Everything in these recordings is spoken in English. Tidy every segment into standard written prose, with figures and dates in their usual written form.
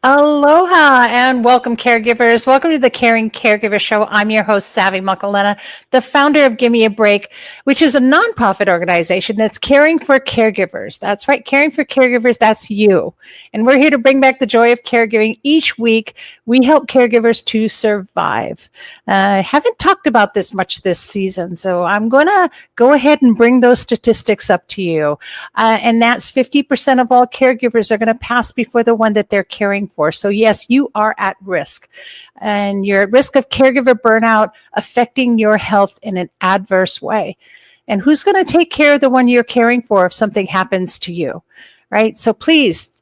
Aloha and welcome, caregivers. Welcome to the Caring Caregiver Show. I'm your host, Savvy Makalena, the founder of Gimme a Break, which is a nonprofit organization that's caring for caregivers. That's right, caring for caregivers, that's you. And we're here to bring back the joy of caregiving. Each week, we help caregivers to survive. I haven't talked about this much this season, so I'm going to go ahead and bring those statistics up to you. And that's 50% of all caregivers are going to pass before the one that they're caring for. So yes, you are at risk, and you're at risk of caregiver burnout affecting your health in an adverse way. And who's going to take care of the one you're caring for if something happens to you, right? So please,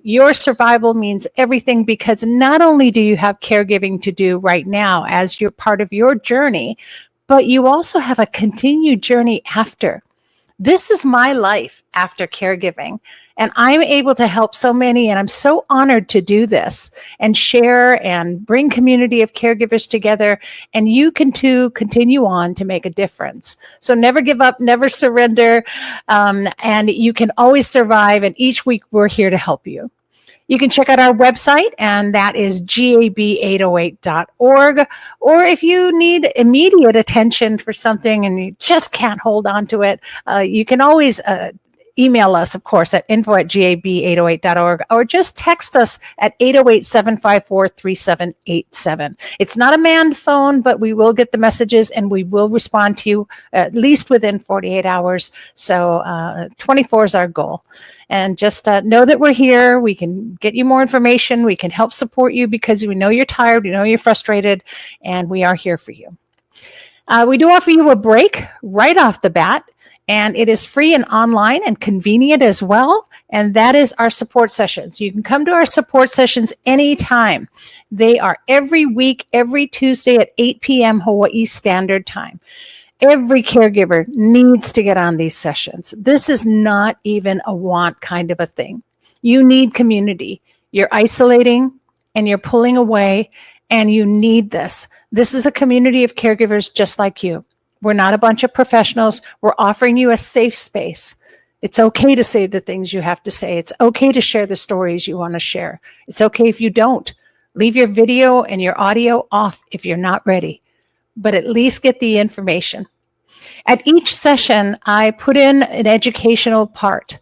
your survival means everything, because not only do you have caregiving to do right now as you're part of your journey, but you also have a continued journey after. This is my life after caregiving, and I'm able to help so many, and I'm so honored to do this and share and bring community of caregivers together, and you can too continue on to make a difference. So never give up, never surrender, and you can always survive, and each week we're here to help you. You can check out our website, and that is gab808.org. Or if you need immediate attention for something and you just can't hold on to it, you can always email us, of course, at info@gab808.org, or just text us at 808-754-3787. It's not a manned phone, but we will get the messages and we will respond to you at least within 48 hours. So 24 is our goal. And just know that we're here. We can get you more information. We can help support you because we know you're tired. We know you're frustrated, and we are here for you. We do offer you a break right off the bat, and it is free and online and convenient as well. And that is our support sessions. You can come to our support sessions anytime. They are every week, every Tuesday at 8 p.m. Hawaii Standard Time. Every caregiver needs to get on these sessions. This is not even a want kind of a thing. You need community. You're isolating and you're pulling away, and you need this. This is a community of caregivers just like you. We're not a bunch of professionals. We're offering you a safe space. It's okay to say the things you have to say. It's okay to share the stories you want to share. It's okay if you don't. Leave your video and your audio off if you're not ready, but at least get the information. At each session, I put in an educational part.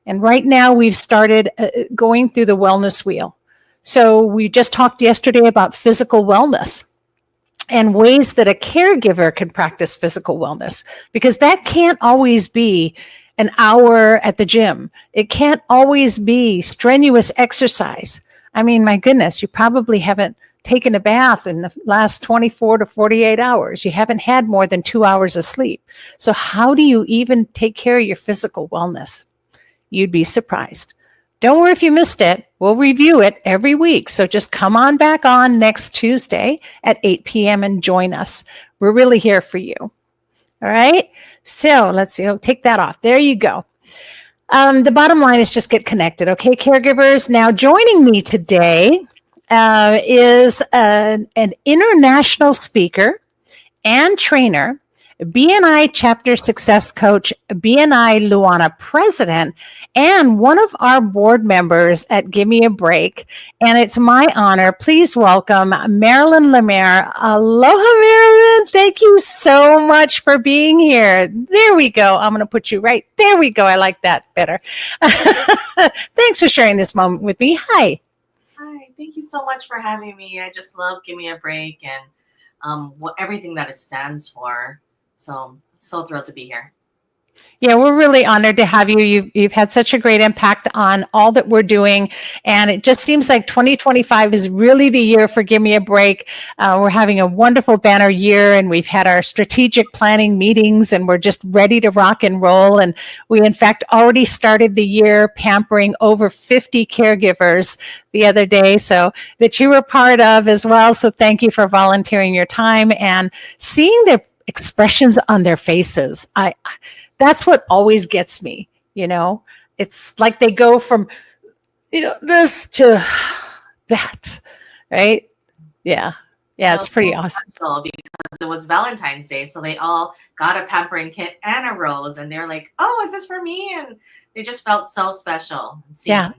And right now we've started going through the wellness wheel. So we just talked yesterday about physical wellness and ways that a caregiver can practice physical wellness, because that can't always be an hour at the gym. It can't always be strenuous exercise. I mean, my goodness, you probably haven't taken a bath in the last 24 to 48 hours. You haven't had more than 2 hours of sleep. So how do you even take care of your physical wellness? You'd be surprised. Don't worry if you missed it. We'll review it every week. So just come on back on next Tuesday at 8 p.m. and join us. We're really here for you. All right. So let's see. I'll take that off. There you go. The bottom line is just get connected. Okay, caregivers. Now joining me today is an international speaker and trainer, BNI Chapter Success Coach, BNI Luana President, and one of our board members at Gimme a Break. And it's my honor. Please welcome Marilyn Lemaire. Aloha, Marilyn. Thank you so much for being here. There we go. I'm going to put you right. There we go. I like that better. Thanks for sharing this moment with me. Hi. Hi, thank you so much for having me. I just love Gimme a Break and everything that it stands for. So thrilled to be here. Yeah, we're really honored to have you. You've had such a great impact on all that we're doing. And it just seems like 2025 is really the year for Gimme a Break. We're having a wonderful banner year, and we've had our strategic planning meetings, and we're just ready to rock and roll. And we, in fact, already started the year pampering over 50 caregivers the other day, so that you were part of as well. So thank you for volunteering your time and seeing the expressions on their faces. That's what always gets me, it's like they go from, this to that, right? Yeah. It's pretty awesome. Because it was Valentine's Day. So they all got a pampering kit and a rose, and they're like, oh, is this for me? And they just felt so special. Yeah.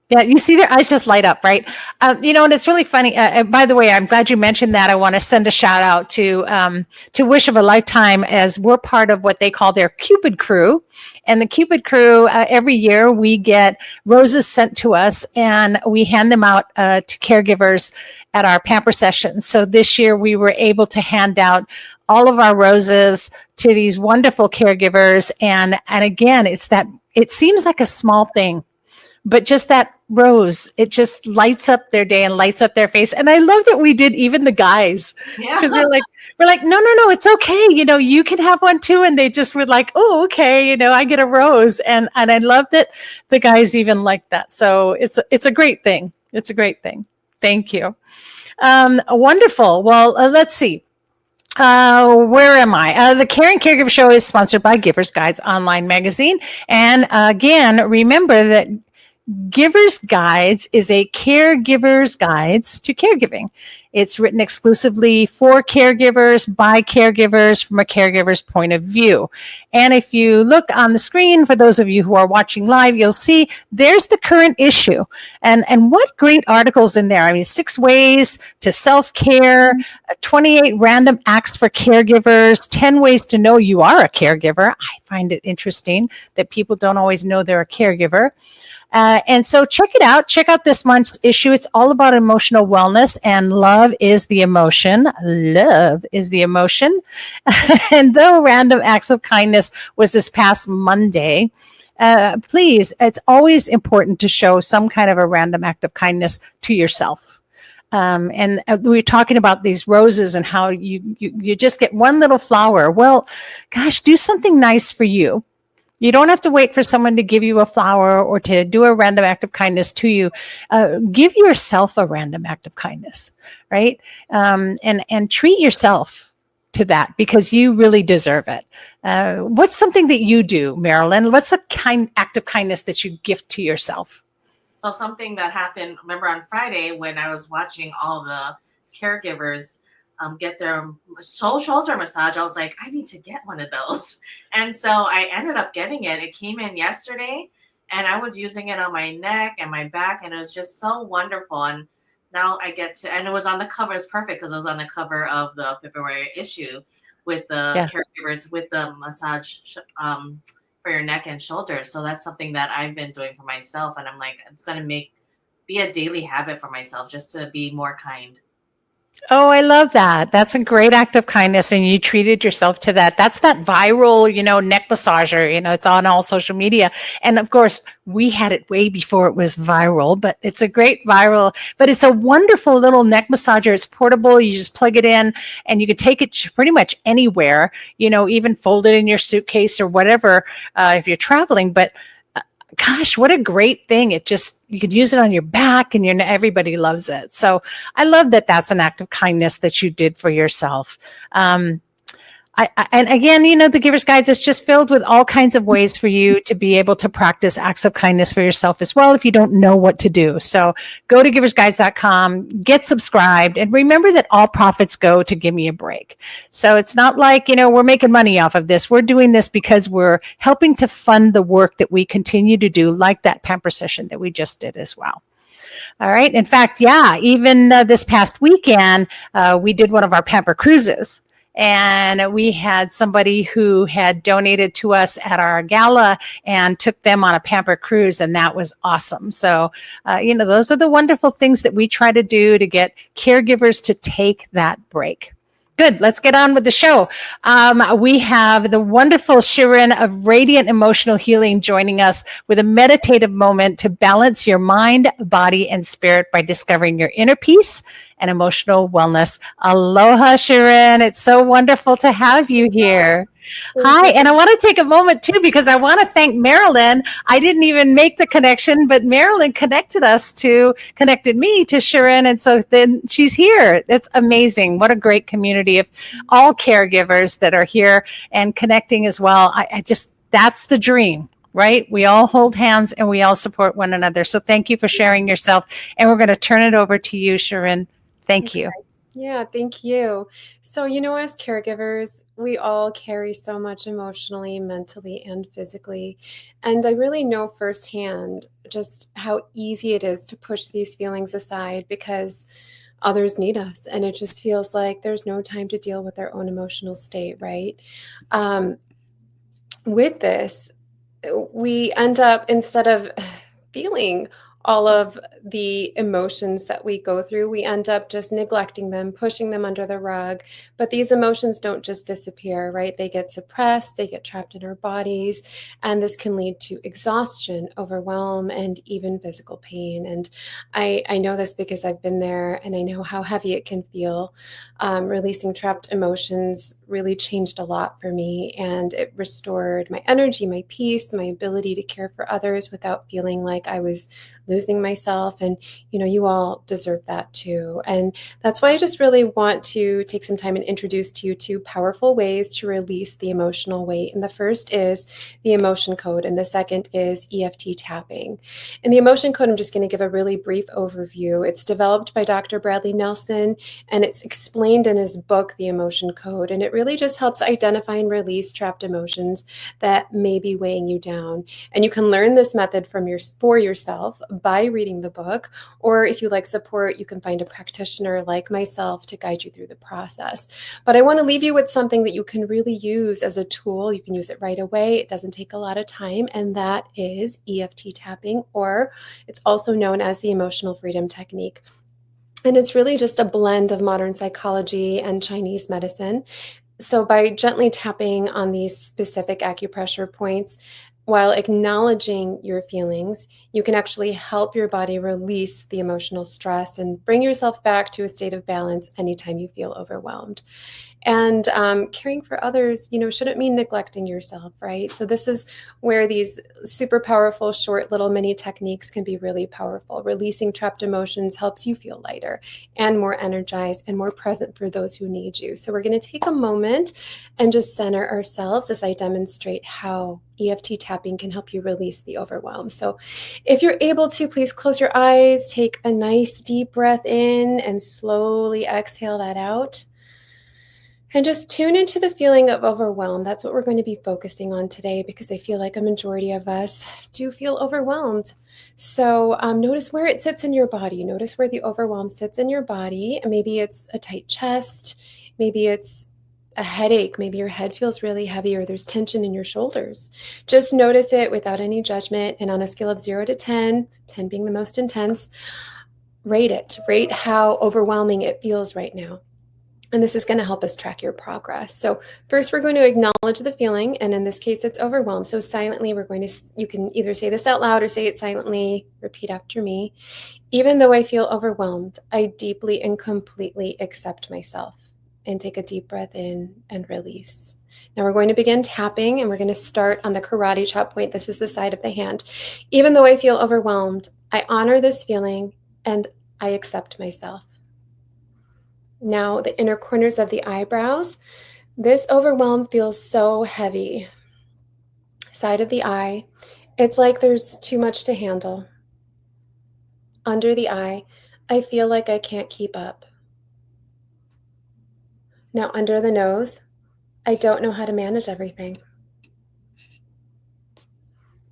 Yeah, you see their eyes just light up, right? And it's really funny. By the way, I'm glad you mentioned that. I want to send a shout out to Wish of a Lifetime, as we're part of what they call their Cupid Crew. And the Cupid Crew, every year we get roses sent to us, and we hand them out to caregivers at our pamper sessions. So this year we were able to hand out all of our roses to these wonderful caregivers. And again, it seems like a small thing, but just that rose, it just lights up their day and lights up their face. And I love that we did even the guys, Yeah. because we're like, no, it's okay. You can have one too. And they just were like, oh, okay. I get a rose. And I love that the guys even like that. So it's a great thing. It's a great thing. Thank you. Wonderful. Well, let's see. Where am I? The Caring Caregiver Show is sponsored by Givers Guides online magazine. And again, remember that Givers Guides is a caregiver's guides to caregiving. It's written exclusively for caregivers by caregivers from a caregiver's point of view. And if you look on the screen, for those of you who are watching live, you'll see there's the current issue. And what great articles in there. I mean, 6 ways to self-care, 28 random acts for caregivers, 10 ways to know you are a caregiver. I find it interesting that people don't always know they're a caregiver. And so check it out. Check out this month's issue. It's all about emotional wellness, and love is the emotion. Love is the emotion. And though Random Acts of Kindness was this past Monday, please, it's always important to show some kind of a random act of kindness to yourself. And we were talking about these roses and how you just get one little flower. Well, gosh, do something nice for you. You don't have to wait for someone to give you a flower or to do a random act of kindness to you. Give yourself a random act of kindness, right? And treat yourself to that, because you really deserve it. What's something that you do, Marilyn? What's a act of kindness that you gift to yourself? So something that happened, remember on Friday when I was watching all the caregivers get their shoulder massage, I was like, I need to get one of those. And so I ended up getting it. It came in yesterday, and I was using it on my neck and my back, and it was just so wonderful. And now I get to, and it was on the cover. It's perfect because it was on the cover of the February issue with the caregivers with the massage for your neck and shoulders. So that's something that I've been doing for myself, and I'm like, it's going to be a daily habit for myself, just to be more kind. Oh, I love that. That's a great act of kindness, and you treated yourself to that. That's that viral, neck massager, it's on all social media. And of course, we had it way before it was viral, but it's a great viral, but it's a wonderful little neck massager. It's portable. You just plug it in and you can take it pretty much anywhere, even fold it in your suitcase or whatever, if you're traveling. But gosh, what a great thing. You could use it on your back, and everybody loves it. So I love that that's an act of kindness that you did for yourself. And again, the Giver's Guides is just filled with all kinds of ways for you to be able to practice acts of kindness for yourself as well if you don't know what to do. So go to giversguides.com, get subscribed, and remember that all profits go to Give Me a Break. So it's not like, we're making money off of this. We're doing this because we're helping to fund the work that we continue to do, like that pamper session that we just did as well. All right. In fact, even this past weekend, we did one of our pamper cruises. And we had somebody who had donated to us at our gala and took them on a pamper cruise, and that was awesome. So, those are the wonderful things that we try to do to get caregivers to take that break. Good. Let's get on with the show. We have the wonderful Shirin of Radiant Emotional Healing joining us with a meditative moment to balance your mind, body, and spirit by discovering your inner peace and emotional wellness. Aloha, Shirin. It's so wonderful to have you here. Hi, and I want to take a moment too, because I want to thank Marilyn. I didn't even make the connection, but Marilyn connected me to Shirin, and so then she's here. It's amazing. What a great community of all caregivers that are here and connecting as well. That's the dream, right? We all hold hands and we all support one another. So thank you for sharing yourself, and we're going to turn it over to you, Shirin. Thank you. Yeah, thank you. So, as caregivers, we all carry so much emotionally, mentally, and physically. And I really know firsthand just how easy it is to push these feelings aside because others need us. And it just feels like there's no time to deal with our own emotional state, right? Um, with this, we end up, instead of feeling all of the emotions that we go through, we end up just neglecting them, pushing them under the rug. But these emotions don't just disappear, right? They get suppressed, they get trapped in our bodies, and this can lead to exhaustion, overwhelm, and even physical pain. And I know this because I've been there and I know how heavy it can feel. Releasing trapped emotions really changed a lot for me, and it restored my energy, my peace, my ability to care for others without feeling like I was losing myself. And you all deserve that too. And that's why I just really want to take some time and introduce to you two powerful ways to release the emotional weight. And the first is the emotion code, and the second is EFT tapping. In the emotion code, I'm just going to give a really brief overview. It's developed by Dr. Bradley Nelson, and it's explained in his book, The Emotion Code. And it really just helps identify and release trapped emotions that may be weighing you down. And you can learn this method for yourself by reading the book, or if you like support, you can find a practitioner like myself to guide you through the process. But I want to leave you with something that you can really use as a tool. You can use it right away. It doesn't take a lot of time, and that is EFT tapping, or it's also known as the emotional freedom technique. And it's really just a blend of modern psychology and Chinese medicine. So, by gently tapping on these specific acupressure points, while acknowledging your feelings, you can actually help your body release the emotional stress and bring yourself back to a state of balance anytime you feel overwhelmed. And caring for others, shouldn't mean neglecting yourself, right? So this is where these super powerful, short little mini techniques can be really powerful. Releasing trapped emotions helps you feel lighter and more energized and more present for those who need you. So we're going to take a moment and just center ourselves as I demonstrate how EFT tapping can help you release the overwhelm. So if you're able to, please close your eyes, take a nice deep breath in, and slowly exhale that out. And just tune into the feeling of overwhelm. That's what we're going to be focusing on today, because I feel like a majority of us do feel overwhelmed. So notice where it sits in your body. Notice where the overwhelm sits in your body. Maybe it's a tight chest. Maybe it's a headache. Maybe your head feels really heavy, or there's tension in your shoulders. Just notice it without any judgment. And on a scale of 0 to 10, 10 being the most intense, rate it. Rate how overwhelming it feels right now. And this is going to help us track your progress. So first, we're going to acknowledge the feeling. And in this case, it's overwhelm. So silently, you can either say this out loud or say it silently. Repeat after me. Even though I feel overwhelmed, I deeply and completely accept myself. And take a deep breath in and release. Now we're going to begin tapping, and we're going to start on the karate chop point. This is the side of the hand. Even though I feel overwhelmed, I honor this feeling and I accept myself. Now, the inner corners of the eyebrows. This overwhelm feels so heavy. Side of the eye. It's like there's too much to handle. Under the eye, I feel like I can't keep up. Now, under the nose, I don't know how to manage everything.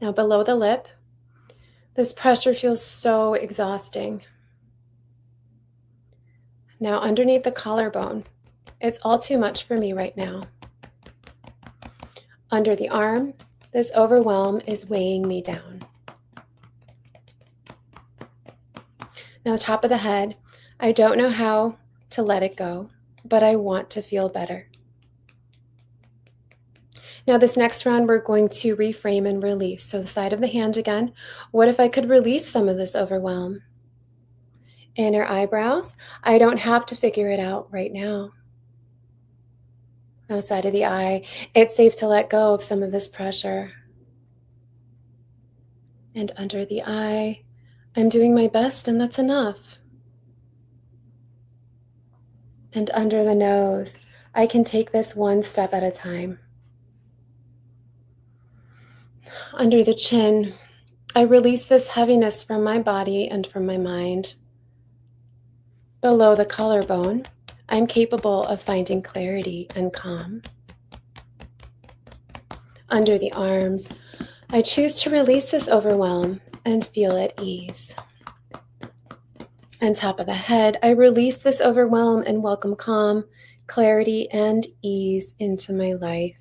Now, below the lip, this pressure feels so exhausting. Now, underneath the collarbone, it's all too much for me right now. Under the arm, this overwhelm is weighing me down. Now, top of the head, I don't know how to let it go, but I want to feel better. Now, this next round, we're going to reframe and release. So the side of the hand again. What if I could release some of this overwhelm? Inner eyebrows, I don't have to figure it out right now. Now, side of the eye, it's safe to let go of some of this pressure. And under the eye, I'm doing my best, and that's enough. And under the nose, I can take this one step at a time. Under the chin, I release this heaviness from my body and from my mind. Below the collarbone, I'm capable of finding clarity and calm. Under the arms, I choose to release this overwhelm and feel at ease. On top of the head, I release this overwhelm and welcome calm, clarity, and ease into my life.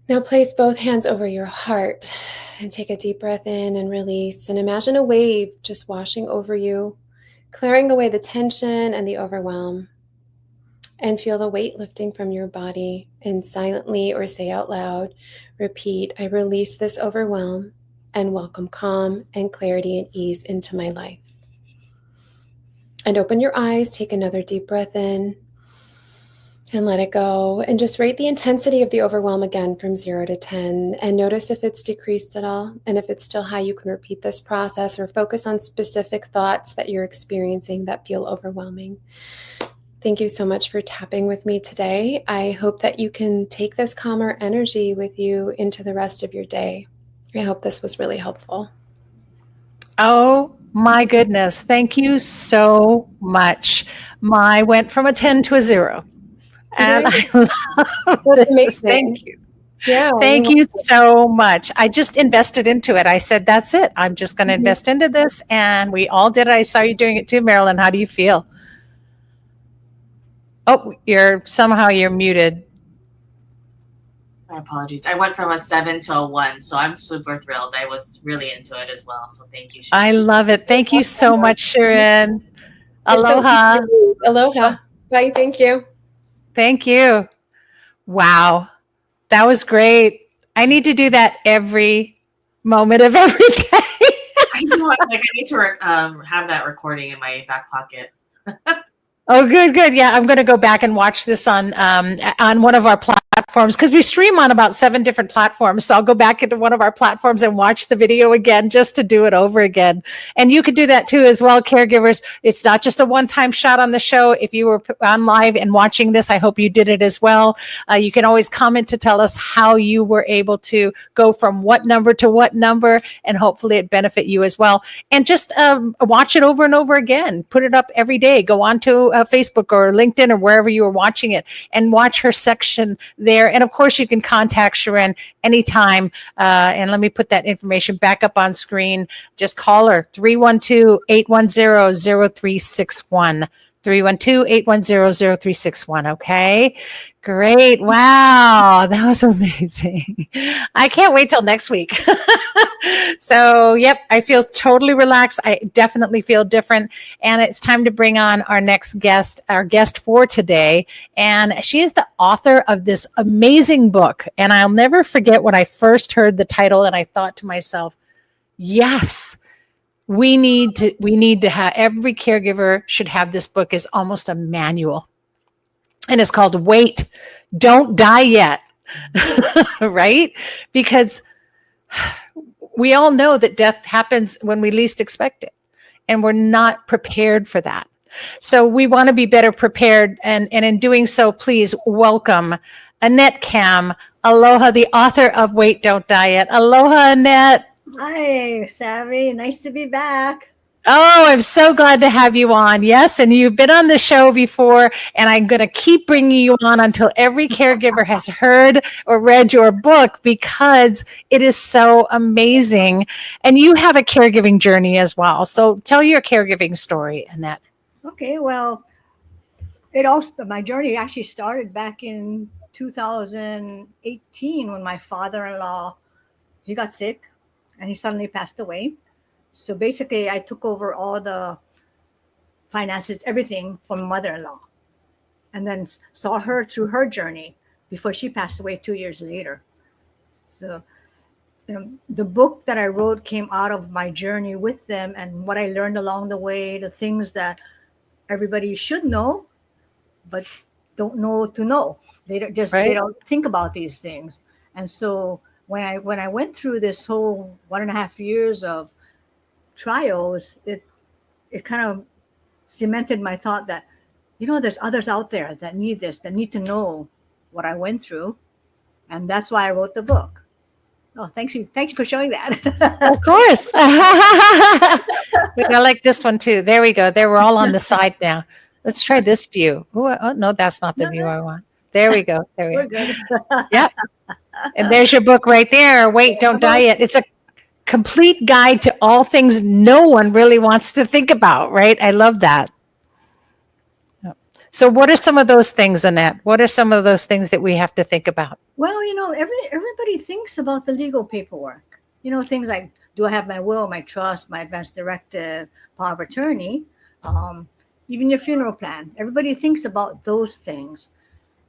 Now place both hands over your heart and take a deep breath in and release. And imagine a wave just washing over you, clearing away the tension and the overwhelm. And feel the weight lifting from your body, and silently or say out loud, repeat, I release this overwhelm and welcome calm and clarity and ease into my life. And open your eyes, take another deep breath in and let it go. And just rate the intensity of the overwhelm again from 0 to 10 and notice if it's decreased at all. And if it's still high, you can repeat this process or focus on specific thoughts that you're experiencing that feel overwhelming. Thank you so much for tapping with me today. I hope that you can take this calmer energy with you into the rest of your day. I hope this was really helpful. Oh my goodness. Thank you so much. My went from a 10 to a 0. And I love That's this. amazing. Thank you. Yeah. Thank you so much. I just invested into it. I said, that's it. I'm just going to invest into this. And we all did. I saw you doing it too, Marilyn. How do you feel? Oh, you're muted. My apologies. I went from a 7 to a 1, so I'm super thrilled. I was really into it as well. So thank you, Sharon. I love it. Thank you so much, Sharon. Aloha. Aloha. Bye. Thank you. Thank you. Wow. That was great. I need to do that every moment of every day. I know. I need to have that recording in my back pocket. Oh, good. Yeah, I'm going to go back and watch this on one of our platforms because we stream on about 7 different platforms. So I'll go back into one of our platforms and watch the video again just to do it over again. And you could do that too as well, caregivers. It's not just a one-time shot on the show. If you were on live and watching this, I hope you did it as well. You can always comment to tell us how you were able to go from what number to what number, and hopefully it benefit you as well. And just watch it over and over again. Put it up every day. Go on to Facebook or LinkedIn or wherever you are watching it and watch her section there. And of course, you can contact Sharon anytime. And let me put that information back up on screen. Just call her 312-810-0361. 312-810-0361. Okay. Great. Wow. That was amazing. I can't wait till next week. So, yep, I feel totally relaxed. I definitely feel different. And it's time to bring on our next guest, our guest for today. And she is the author of this amazing book. And I'll never forget when I first heard the title and I thought to myself, yes, we need to have, every caregiver should have this book as almost a manual. And it's called Wait, Don't Die Yet, right? Because we all know that death happens when we least expect it, and we're not prepared for that. So we want to be better prepared. And in doing so, please welcome Annette Kam. Aloha, the author of Wait, Don't Die Yet. Aloha, Annette. Hi, Savvy. Nice to be back. Oh, I'm so glad to have you on. Yes, and you've been on the show before, and I'm going to keep bringing you on until every caregiver has heard or read your book because it is so amazing. And you have a caregiving journey as well. So tell your caregiving story, Annette. Okay, well, my journey actually started back in 2018 when my father-in-law, he got sick and he suddenly passed away. So basically, I took over all the finances, everything from mother-in-law, and then saw her through her journey before she passed away 2 years later. So the book that I wrote came out of my journey with them and what I learned along the way, the things that everybody should know, but don't know to know. They don't think about these things. And so when I went through this whole 1.5 years of trials, it kind of cemented my thought that, there's others out there that need this, that need to know what I went through. And that's why I wrote the book. Oh, thank you for showing that. Of course. I like this one too. There we go. We're all on the side now. Let's try this view. Oh, no, that's not the No, view no. I want. There we go. There we We're go. good. Yep. And there's your book right there. Weight, Don't Diet. It's a complete guide to all things no one really wants to think about, right? I love that. So what are some of those things, Annette? What are some of those things that we have to think about? Well, everybody thinks about the legal paperwork. Things like, do I have my will, my trust, my advance directive, power of attorney, even your funeral plan. Everybody thinks about those things.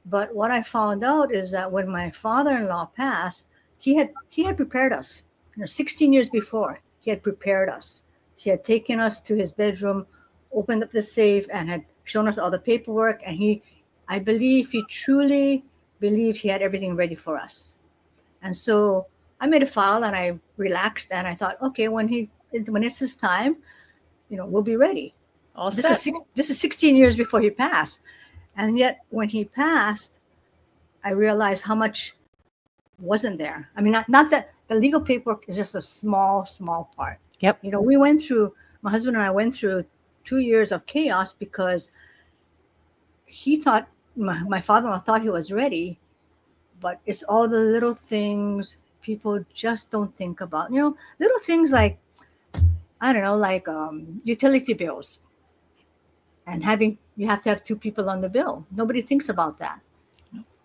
But what I found out is that when my father-in-law passed, he had prepared us. 16 years before, he had prepared us. He had taken us to his bedroom, opened up the safe, and had shown us all the paperwork. And I believe he truly believed he had everything ready for us. And so I made a file and I relaxed and I thought, okay, when it's his time, we'll be ready. All This set. is 16 years before he passed. And yet when he passed, I realized how much wasn't there. I mean, not that the legal paperwork is just a small part. Yep. My husband and I went through 2 years of chaos because he thought, my father-in-law thought he was ready, but it's all the little things people just don't think about. Little things like, I don't know, like utility bills. And you have to have two people on the bill. Nobody thinks about that.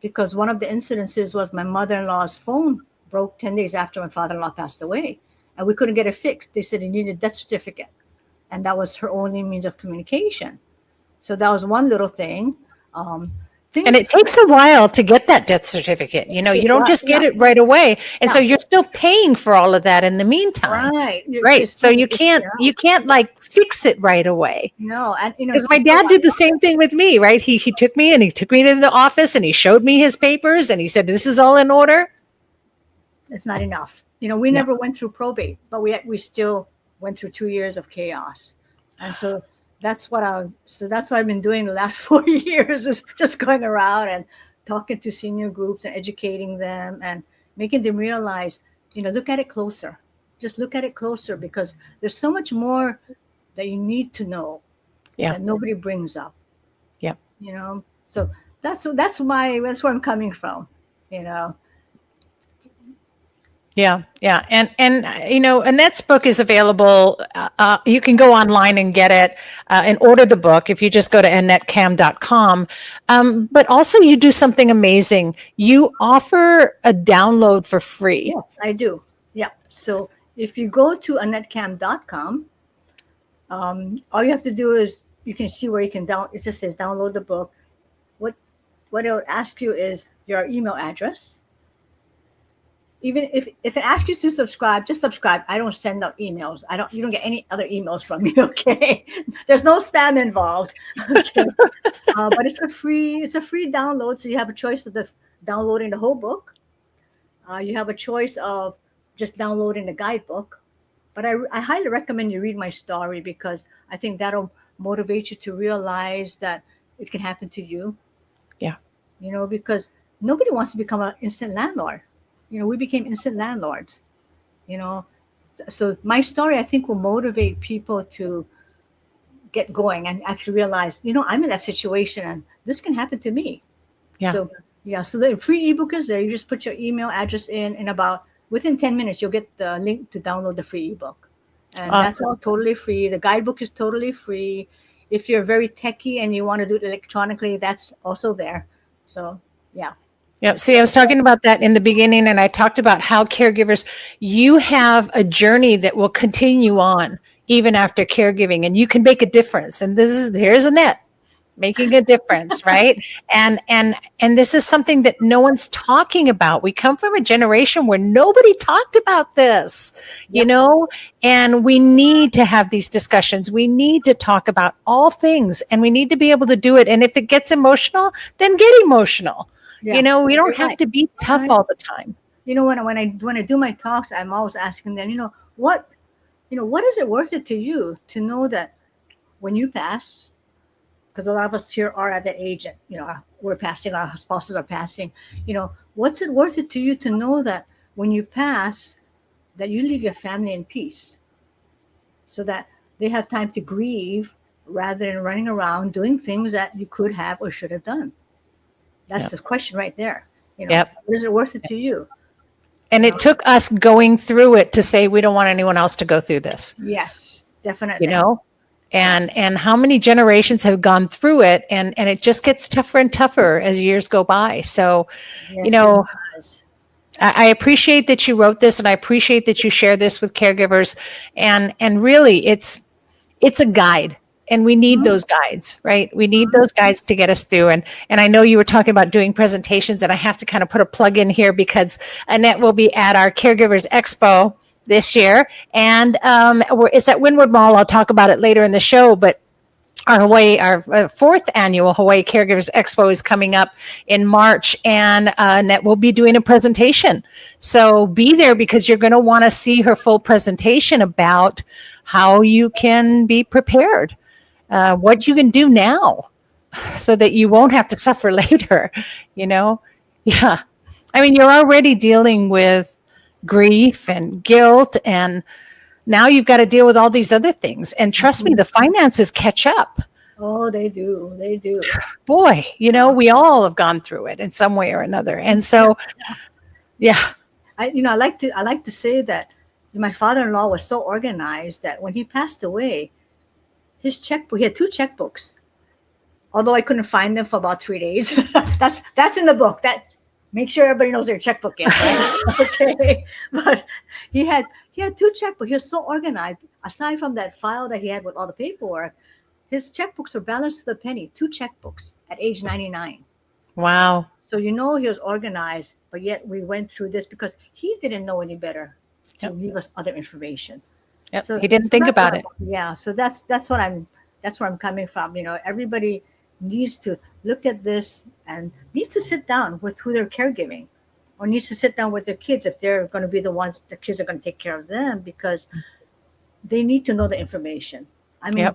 Because one of the incidences was my mother-in-law's phone broke 10 days after my father-in-law passed away. And we couldn't get it fixed. They said he needed a death certificate. And that was her only means of communication. So that was one little thing. And it takes a while to get that death certificate. You don't just get it right away. And so you're still paying for all of that in the meantime. Right. Right. So you can't like fix it right away. No. And because my dad did the same thing with me, right? He took me to the office and he showed me his papers and he said, this is all in order. It's not enough. We never went through probate, but we still went through 2 years of chaos. And so that's what I've been doing the last 4 years, is just going around and talking to senior groups and educating them and making them realize, look at it closer. Just look at it closer, because there's so much more that you need to know that nobody brings up. Yep. So that's where I'm coming from. Yeah. And Annette's book is available. You can go online and get it and order the book if you just go to AnnetteKam.com. But also you do something amazing. You offer a download for free. Yes, I do. Yeah. So if you go to AnnetteKam.com, all you have to do is, you can see where you can it just says download the book. What it will ask you is your email address. Even if it asks you to subscribe, just subscribe. I don't send out emails. You don't get any other emails from me. Okay. There's no spam involved. Okay. But it's a free download. So you have a choice of downloading the whole book. You have a choice of just downloading the guidebook. But I highly recommend you read my story, because I think that'll motivate you to realize that it can happen to you. Yeah. Because nobody wants to become an instant landlord. We became instant landlords, So my story, I think, will motivate people to get going and actually realize, I'm in that situation and this can happen to me. Yeah. So the free ebook is there. You just put your email address in, and within 10 minutes, you'll get the link to download the free ebook. And that's all totally free. The guidebook is totally free. If you're very techie and you want to do it electronically, that's also there. So, yeah. Yep. See, I was talking about that in the beginning, and I talked about how caregivers, you have a journey that will continue on even after caregiving, and you can make a difference. And here's Annette making a difference, right? And this is something that no one's talking about. We come from a generation where nobody talked about this, and we need to have these discussions. We need to talk about all things, and we need to be able to do it. And if it gets emotional, then get emotional. Yeah. We don't have to be tough all the time. When I do my talks, I'm always asking them, what is it worth it to you to know that when you pass, because a lot of us here are at that age, we're passing, our spouses are passing, what's it worth it to you to know that when you pass, that you leave your family in peace, so that they have time to grieve rather than running around doing things that you could have or should have done? That's Yep. the question right there. You know, Yep. is it worth it to you? And it took us going through it to say we don't want anyone else to go through this, Yes, definitely. you know? And how many generations have gone through it, and it just gets tougher and tougher as years go by. So, Yes, you know, it does. I appreciate that you wrote this, and I appreciate that you share this with caregivers. And really, it's a guide, and we need those guides, right? We need those guides to get us through. And I know you were talking about doing presentations, and I have to kind of put a plug in here because Annette will be at our Caregivers Expo this year, and it's at Wynwood Mall. I'll talk about it later in the show, but our fourth annual Hawaii Caregivers Expo is coming up in March, and Annette will be doing a presentation. So be there, because you're going to want to see her full presentation about how you can be prepared, what you can do now so that you won't have to suffer later, you know? Yeah. I mean, you're already dealing with grief and guilt, and now you've got to deal with all these other things. And trust me, the finances catch up. Oh, they do. They do. Boy, you know, we all have gone through it in some way or another. And so, yeah. I like to say that my father-in-law was so organized that when he passed away, his checkbook, he had 2 checkbooks. Although I couldn't find them for about 3 days. that's in the book. That make sure everybody knows their checkbook is, right? Okay. But he had 2 checkbooks. He was so organized. Aside from that file that he had with all the paperwork, his checkbooks were balanced to the penny. 2 checkbooks at age 99. Wow. So he was organized, but yet we went through this because he didn't know any better to leave us other information. Yep. So He didn't think about it. Yeah. So that's where I'm coming from. You know, everybody needs to look at this and needs to sit down with who they're caregiving, or needs to sit down with their kids if they're going to be the kids are going to take care of them, because they need to know the information. I mean,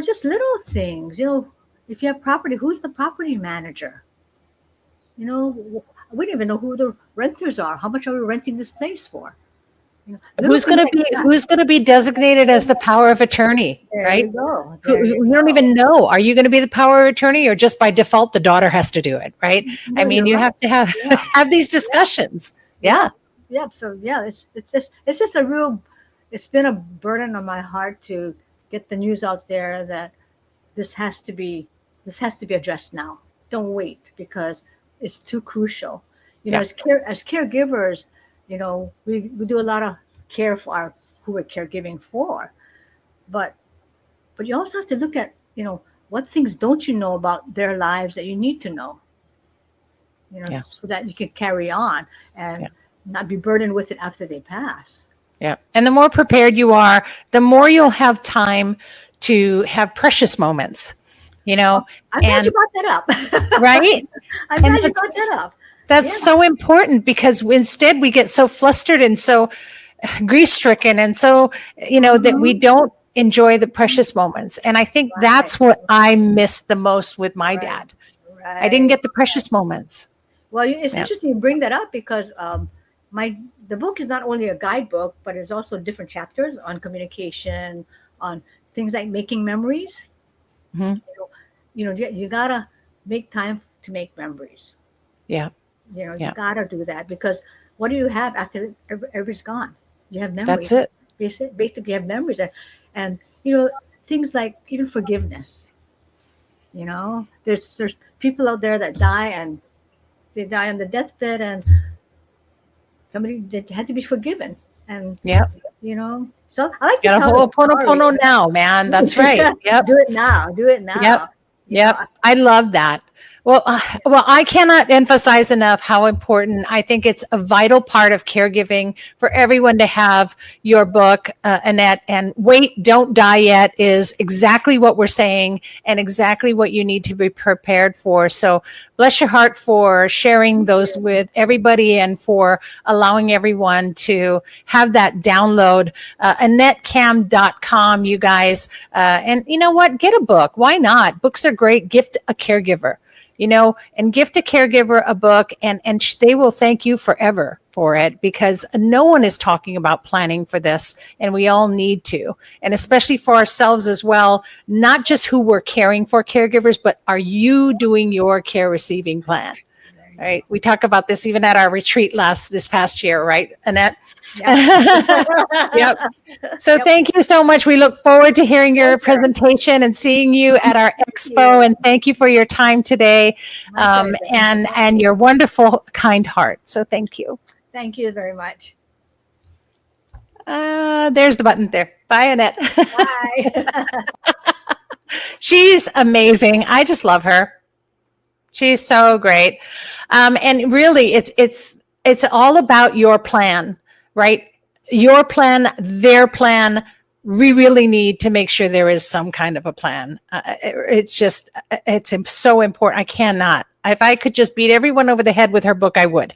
just little things. You know, if you have property, who's the property manager? You know, we don't even know who the renters are. How much are we renting this place for? You know, Who's going to be designated as the power of attorney, there right? You go. You don't even know. Are you going to be the power of attorney, or just by default the daughter has to do it, right? No, I mean, you have to have have these discussions. Yeah. Yeah. So yeah, it's just a real. It's been a burden on my heart to get the news out there that this has to be addressed now. Don't wait, because it's too crucial. You know, as caregivers, you know, we do a lot of care for who we're caregiving for, but you also have to look at, you know, what things don't you know about their lives that you need to know, you know, so that you can carry on and not be burdened with it after they pass. Yeah. And the more prepared you are, the more you'll have time to have precious moments, you know. I'm glad you brought that up. Right? I'm glad you brought that up. That's so important, because instead we get so flustered and so grief-stricken, and so, you know, that we don't enjoy the precious moments. And I think that's what I missed the most with my dad. I didn't get the precious moments. Well, it's interesting you bring that up, because the book is not only a guidebook, but it's also different chapters on communication, on things like making memories. Mm-hmm. You know, you gotta make time to make memories. Yeah. You know, you gotta do that, because what do you have after everybody's gone? You have memories. That's it. Basically, you have memories, and you know, things like even forgiveness. You know, there's people out there that die, and they die on the deathbed, and somebody had to be forgiven, and you know. So I like to get a whole Ho'oponopono now, man. That's right. Yep. Do it now. Yep. I love that. Well, I cannot emphasize enough how important. I think it's a vital part of caregiving for everyone to have your book, Annette. And Wait, Don't Die Yet is exactly what we're saying, and exactly what you need to be prepared for. So bless your heart for sharing those with everybody, and for allowing everyone to have that download. AnnetteCam.com, you guys. And you know what? Get a book. Why not? Books are great. Gift a caregiver. and gift a caregiver a book, and they will thank you forever for it, because no one is talking about planning for this, and we all need to, and especially for ourselves as well, not just who we're caring for, caregivers, but are you doing your care receiving plan? Right. We talk about this even at our retreat this past year, right, Annette? Yep. So thank you so much. We look forward to hearing your presentation and seeing you at our expo. And thank you for your time today, and your wonderful, kind heart. So thank you. Thank you very much. There's the button there. Bye, Annette. Bye. She's amazing. I just love her. She's so great. And really, it's all about your plan, right? Your plan, their plan. We really need to make sure there is some kind of a plan. It's so important. I cannot. If I could just beat everyone over the head with her book, I would.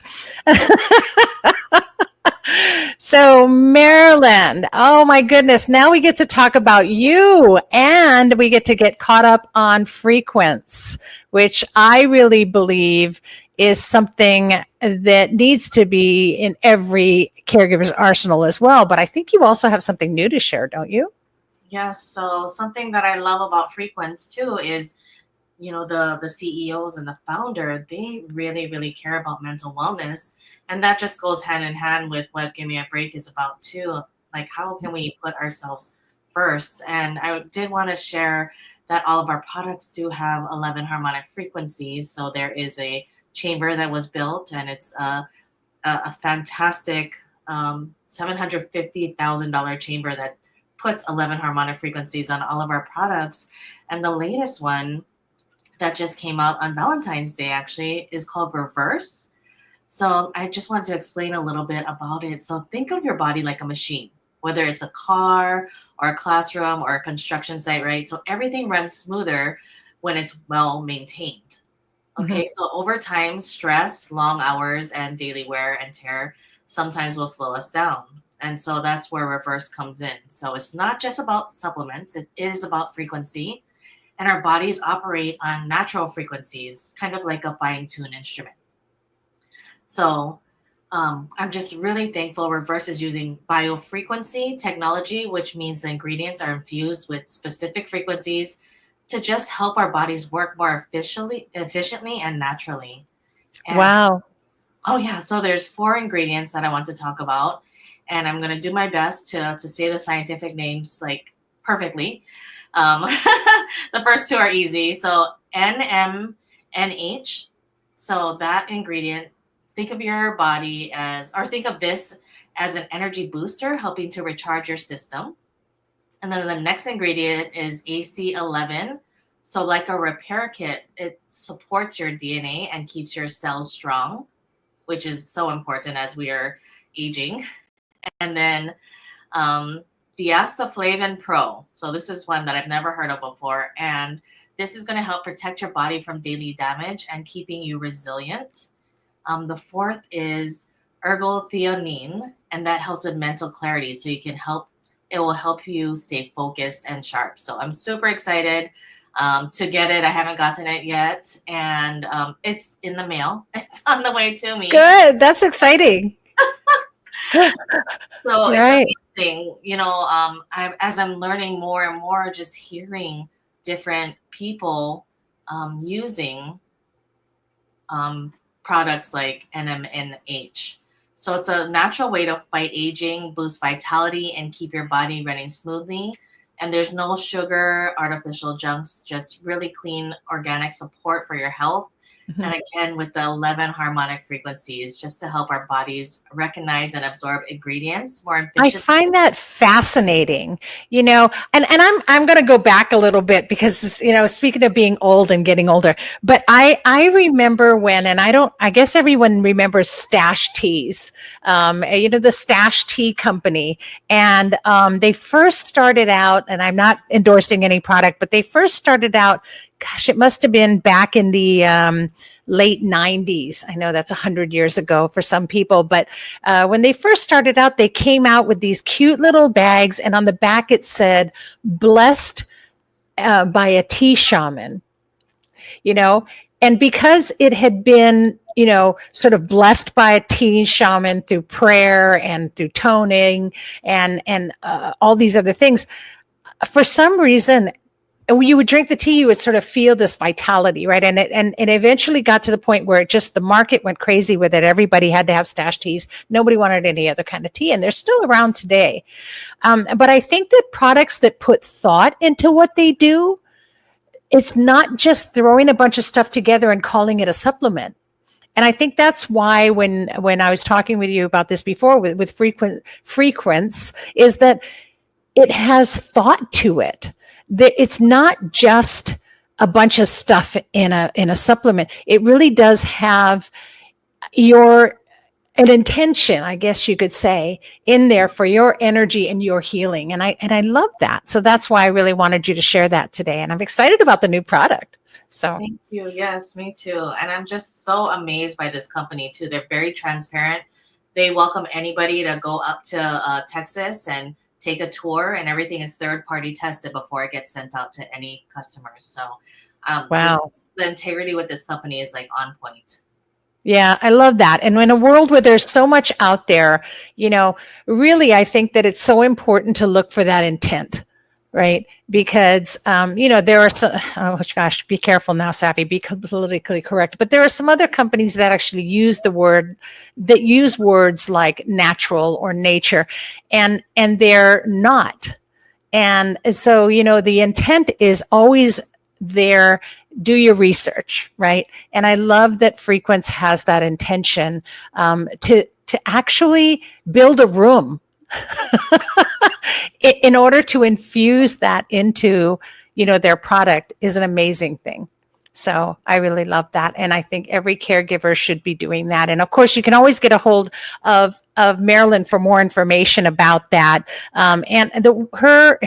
So Marilyn, oh my goodness. Now we get to talk about you, and we get to get caught up on Frequence, which I really believe is something that needs to be in every caregiver's arsenal as well. But I think you also have something new to share, don't you? Yes. So something that I love about Frequence too is, the CEOs and the founder, they really, really care about mental wellness. And that just goes hand in hand with what Give Me a Break is about too. Like, how can we put ourselves first? And I did want to share that all of our products do have 11 harmonic frequencies. So there is a chamber that was built, and it's a fantastic $750,000 chamber that puts 11 harmonic frequencies on all of our products. And the latest one that just came out on Valentine's Day actually is called Reverse. So I just wanted to explain a little bit about it. So think of your body like a machine, whether it's a car or a classroom or a construction site, right? So everything runs smoother when it's well maintained. Okay, So over time, stress, long hours, and daily wear and tear sometimes will slow us down. And so that's where Reverse comes in. So it's not just about supplements, it is about frequency. And our bodies operate on natural frequencies, kind of like a fine-tuned instrument. So I'm just really thankful Reverse is using biofrequency technology, which means the ingredients are infused with specific frequencies to just help our bodies work more efficiently and naturally. And wow. So there's 4 ingredients that I want to talk about, and I'm going to do my best to say the scientific names like perfectly. The first 2 are easy. So NMNH. So that ingredient, think of your body think of this as an energy booster, helping to recharge your system. And then the next ingredient is AC11. So like a repair kit, it supports your DNA and keeps your cells strong, which is so important as we are aging. And then Diaceflavin Pro. So this is one that I've never heard of before. And this is going to help protect your body from daily damage and keeping you resilient. The 4th is ergothioneine, and that helps with mental clarity. So it will help you stay focused and sharp. So I'm super excited to get it. I haven't gotten it yet. And it's in the mail. It's on the way to me. Good. That's exciting. So right. It's amazing. As I'm learning more and more, just hearing different people using products like NMNH. So it's a natural way to fight aging, boost vitality, and keep your body running smoothly. And there's no sugar, artificial junks, just really clean, organic support for your health. Mm-hmm. And again, with the 11 harmonic frequencies, just to help our bodies recognize and absorb ingredients more efficiently. I find that fascinating, and I'm going to go back a little bit because, speaking of being old and getting older, but I remember when, and I guess everyone remembers Stash Teas, the Stash Tea Company. And they first started out, and I'm not endorsing any product, but they first started out, gosh, it must have been back in the late 90s. I know that's 100 years ago for some people, but when they first started out, they came out with these cute little bags, and on the back it said, blessed by a tea shaman, And because it had been, sort of blessed by a tea shaman through prayer and through toning and all these other things, for some reason, when you would drink the tea, you would sort of feel this vitality, right? And it eventually got to the point where the market went crazy with it. Everybody had to have stash teas. Nobody wanted any other kind of tea, and they're still around today. But I think that products that put thought into what they do, it's not just throwing a bunch of stuff together and calling it a supplement. And I think that's why when I was talking with you about this before with Frequence, is that it has thought to it. That it's not just a bunch of stuff in a supplement. It really does have an intention, I guess you could say, in there for your energy and your healing. And I love that. So that's why I really wanted you to share that today. And I'm excited about the new product. So thank you. Yes, me too. And I'm just so amazed by this company too. They're very transparent. They welcome anybody to go up to Texas and take a tour, and everything is third-party tested before it gets sent out to any customers. So wow. The integrity with this company is like on point. Yeah, I love that. And in a world where there's so much out there, really, I think that it's so important to look for that intent, right? Because, there are some, oh gosh, be careful now, Safi, be politically correct. But there are some other companies that actually use words like natural or nature, and they're not. And so, the intent is always there. Do your research, right? And I love that Frequence has that intention to actually build a room in order to infuse that into, their product is an amazing thing. So I really love that. And I think every caregiver should be doing that. And of course, you can always get a hold of Marilyn for more information about that. And her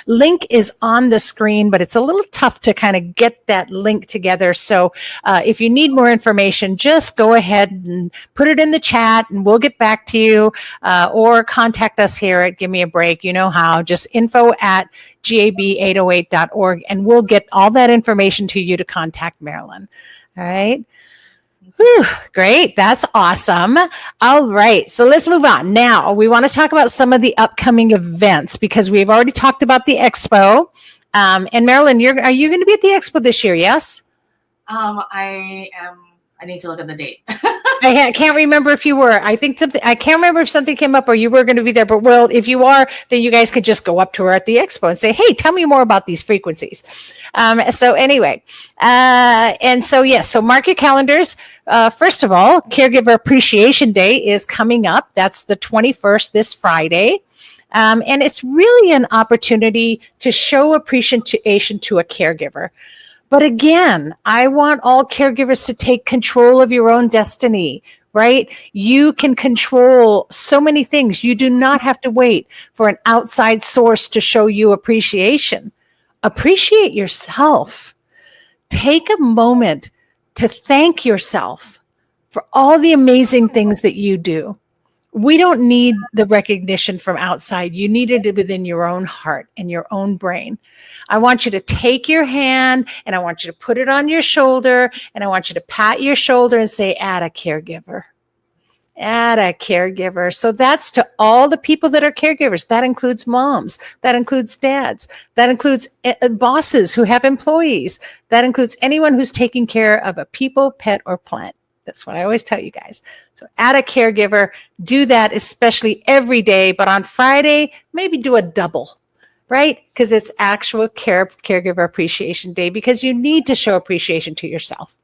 link is on the screen, but it's a little tough to kind of get that link together. So if you need more information, just go ahead and put it in the chat and we'll get back to you, or contact us here at Give Me a Break. You know how, just info@gab808.org, and we'll get all that information to you to contact Marilyn. All right. Whew, great. That's awesome. All right. So let's move on. Now we want to talk about some of the upcoming events, because we've already talked about the expo. And Marilyn, are you going to be at the expo this year? Yes. I am. I need to look at the date. I can't remember if you were. I can't remember if something came up or you were going to be there. But well, if you are, then you guys could just go up to her at the expo and say, "Hey, tell me more about these frequencies." So anyway, and so yes, so mark your calendars. First of all, Caregiver Appreciation Day is coming up. That's the 21st, this Friday. And it's really an opportunity to show appreciation to a caregiver. But again, I want all caregivers to take control of your own destiny, right? You can control so many things. You do not have to wait for an outside source to show you appreciation. Appreciate yourself. Take a moment to thank yourself for all the amazing things that you do. We don't need the recognition from outside. You need it within your own heart and your own brain. I want you to take your hand and I want you to put it on your shoulder, and I want you to pat your shoulder and say, "Add a caregiver." Add a caregiver. So that's to all the people that are caregivers. That includes moms. That includes dads. That includes bosses who have employees. That includes anyone who's taking care of a people, pet, or plant. That's what I always tell you guys. So add a caregiver. Do that, especially every day. But on Friday, maybe do a double, right? Because it's actual Caregiver Appreciation Day, because you need to show appreciation to yourself.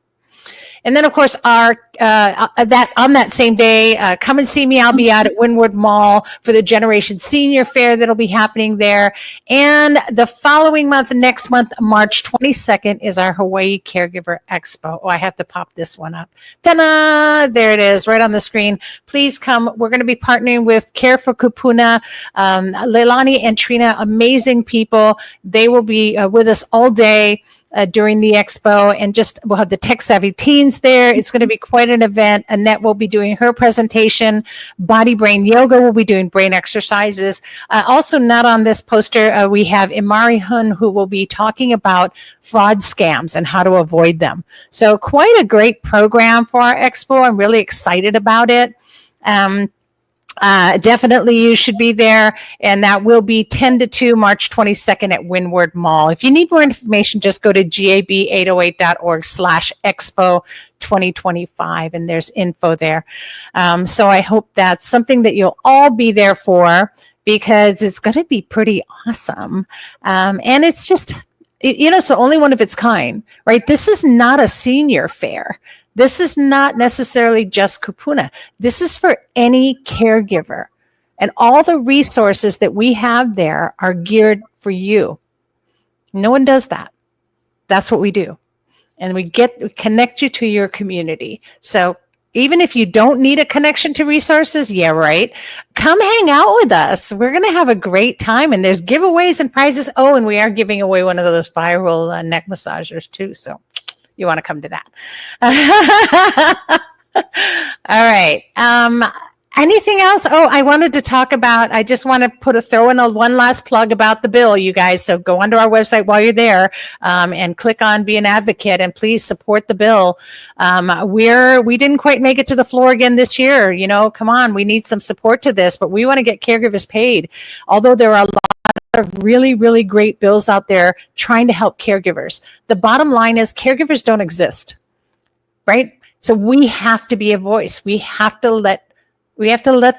And then, of course, on that same day, come and see me. I'll be out at Wynwood Mall for the Generation Senior Fair that'll be happening there. And the following month, next month, March 22nd, is our Hawaii Caregiver Expo. Oh, I have to pop this one up. Ta-da! There it is, right on the screen. Please come. We're going to be partnering with Care for Kupuna, Leilani and Trina, amazing people. They will be with us all day. during the expo, and just we'll have the tech savvy teens there. It's going to be quite an event. Annette will be doing her presentation. Body Brain Yoga will be doing brain exercises. Also, not on this poster, we have Imari Hun, who will be talking about fraud scams and how to avoid them. So quite a great program for our expo. I'm really excited about it. Definitely you should be there, and that will be 10 to 2 March 22nd at Windward Mall. If you need more information, just go to gab808.org/expo 2025, and there's info there. So I hope that's something that you'll all be there for, because it's going to be pretty awesome. And it's just, it's the only one of its kind, right? This is not a senior fair. This is not necessarily just Kupuna. This is for any caregiver. And all the resources that we have there are geared for you. No one does that. That's what we do. And we connect you to your community. So even if you don't need a connection to resources, yeah, right. Come hang out with us. We're going to have a great time. And there's giveaways and prizes. Oh, and we are giving away one of those viral neck massagers too. So you want to come to that. All right. Anything else? Oh, I wanted to talk about, I just want to throw in one last plug about the bill, you guys. So go onto our website while you're there and click on Be an Advocate, and please support the bill. We didn't quite make it to the floor again this year. Come on, we need some support to this, but we want to get caregivers paid. Although there are a lot of really, really great bills out there trying to help caregivers. The bottom line is caregivers don't exist, right? So we have to be a voice. We have to let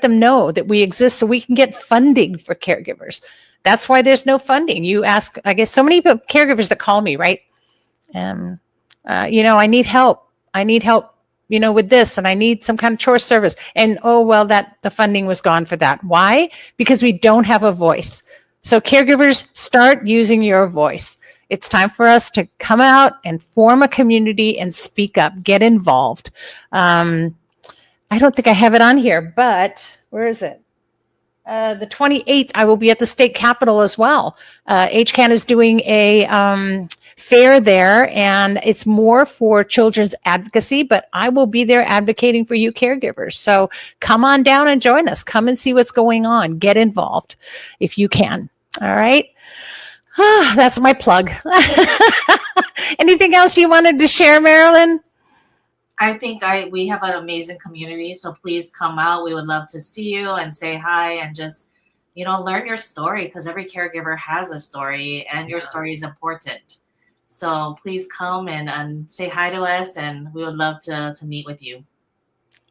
them know that we exist so we can get funding for caregivers. That's why there's no funding. You ask, I guess, so many caregivers that call me, right? I need help. With this, and I need some kind of chore service. And the funding was gone for that. Why? Because we don't have a voice. So caregivers, start using your voice. It's time for us to come out and form a community and speak up, get involved. I don't think I have it on here, but where is it? The 28th, I will be at the state capitol as well. HCAN is doing a fair there, and it's more for children's advocacy, but I will be there advocating for you caregivers. So come on down and join us. Come and see what's going on. Get involved if you can. All right. That's my plug. Anything else you wanted to share, Marilyn? I think we have an amazing community, so please come out. We would love to see you and say hi and just, learn your story, because every caregiver has a story and your story is important. So please come and say hi to us, and we would love to meet with you.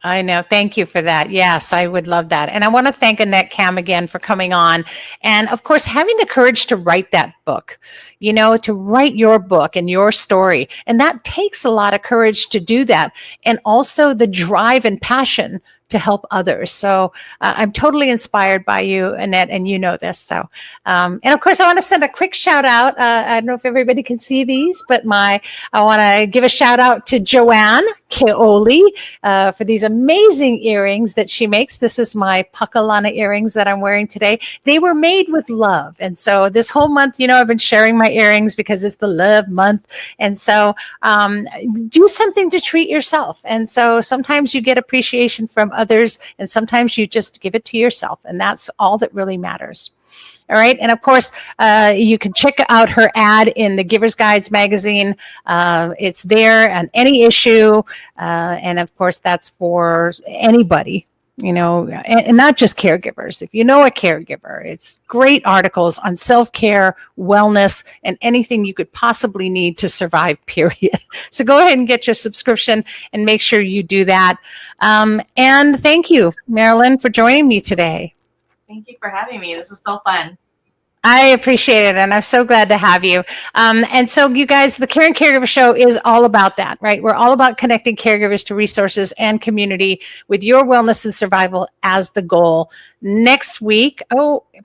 I know. Thank you for that. Yes, I would love that. And I want to thank Annette Cam again for coming on. And of course, having the courage to write that book, to write your book and your story. And that takes a lot of courage to do that. And also the drive and passion to help others. So I'm totally inspired by you, Annette, and you know this. So, and of course, I want to send a quick shout out. I don't know if everybody can see these, but I want to give a shout out to Joanne Keoli for these amazing earrings that she makes. This is my Pakalana earrings that I'm wearing today. They were made with love. And so this whole month, I've been sharing my earrings because it's the love month. And so do something to treat yourself. And so sometimes you get appreciation from others, and sometimes you just give it to yourself, and that's all that really matters. All right. And of course, you can check out her ad in the Giver's Guides magazine. It's there on any issue. And of course, that's for anybody, and not just caregivers. If you know a caregiver, it's great articles on self-care, wellness, and anything you could possibly need to survive, period. So go ahead and get your subscription and make sure you do that. And thank you, Marilyn, for joining me today. Thank you for having me. This is so fun. I appreciate it, and I'm so glad to have you. And so, you guys, the Caring Caregiver Show is all about that, right? We're all about connecting caregivers to resources and community with your wellness and survival as the goal. Next week,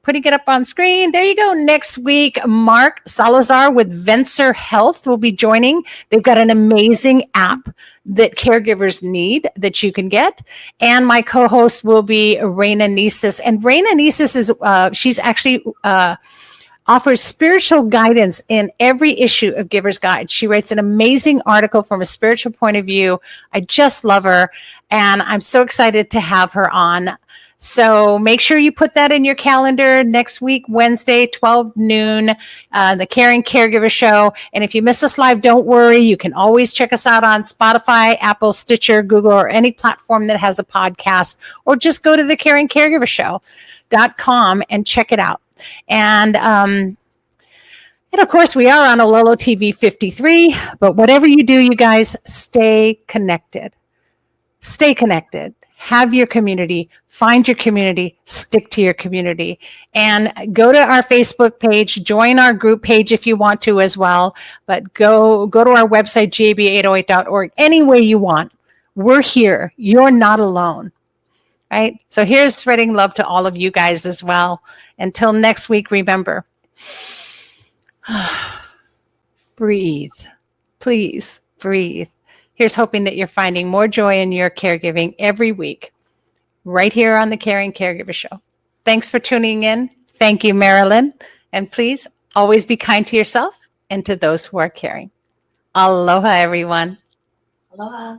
putting it up on screen. There you go. Next week, Mark Salazar with Vencer Health will be joining. They've got an amazing app that caregivers need that you can get. And my co-host will be Raina Nesis. And Raina Nesis is, she's actually offers spiritual guidance in every issue of Giver's Guide. She writes an amazing article from a spiritual point of view. I just love her, and I'm so excited to have her on. So make sure you put that in your calendar next week, Wednesday, 12 noon, the Caring Caregiver Show. And if you miss us live, don't worry. You can always check us out on Spotify, Apple, Stitcher, Google, or any platform that has a podcast, or just go to the caringcaregivershow.com and check it out. And of course, we are on Ololo TV 53, but whatever you do, you guys, stay connected. Stay connected. Have your community, find your community, stick to your community, and go to our Facebook page, join our group page if you want to as well, but go to our website, gab808.org, any way you want. We're here. You're not alone, right? So here's spreading love to all of you guys as well. Until next week, remember, breathe. Please breathe. Here's hoping that you're finding more joy in your caregiving every week, right here on the Caring Caregiver Show. Thanks for tuning in. Thank you, Marilyn. And please always be kind to yourself and to those who are caring. Aloha, everyone. Aloha.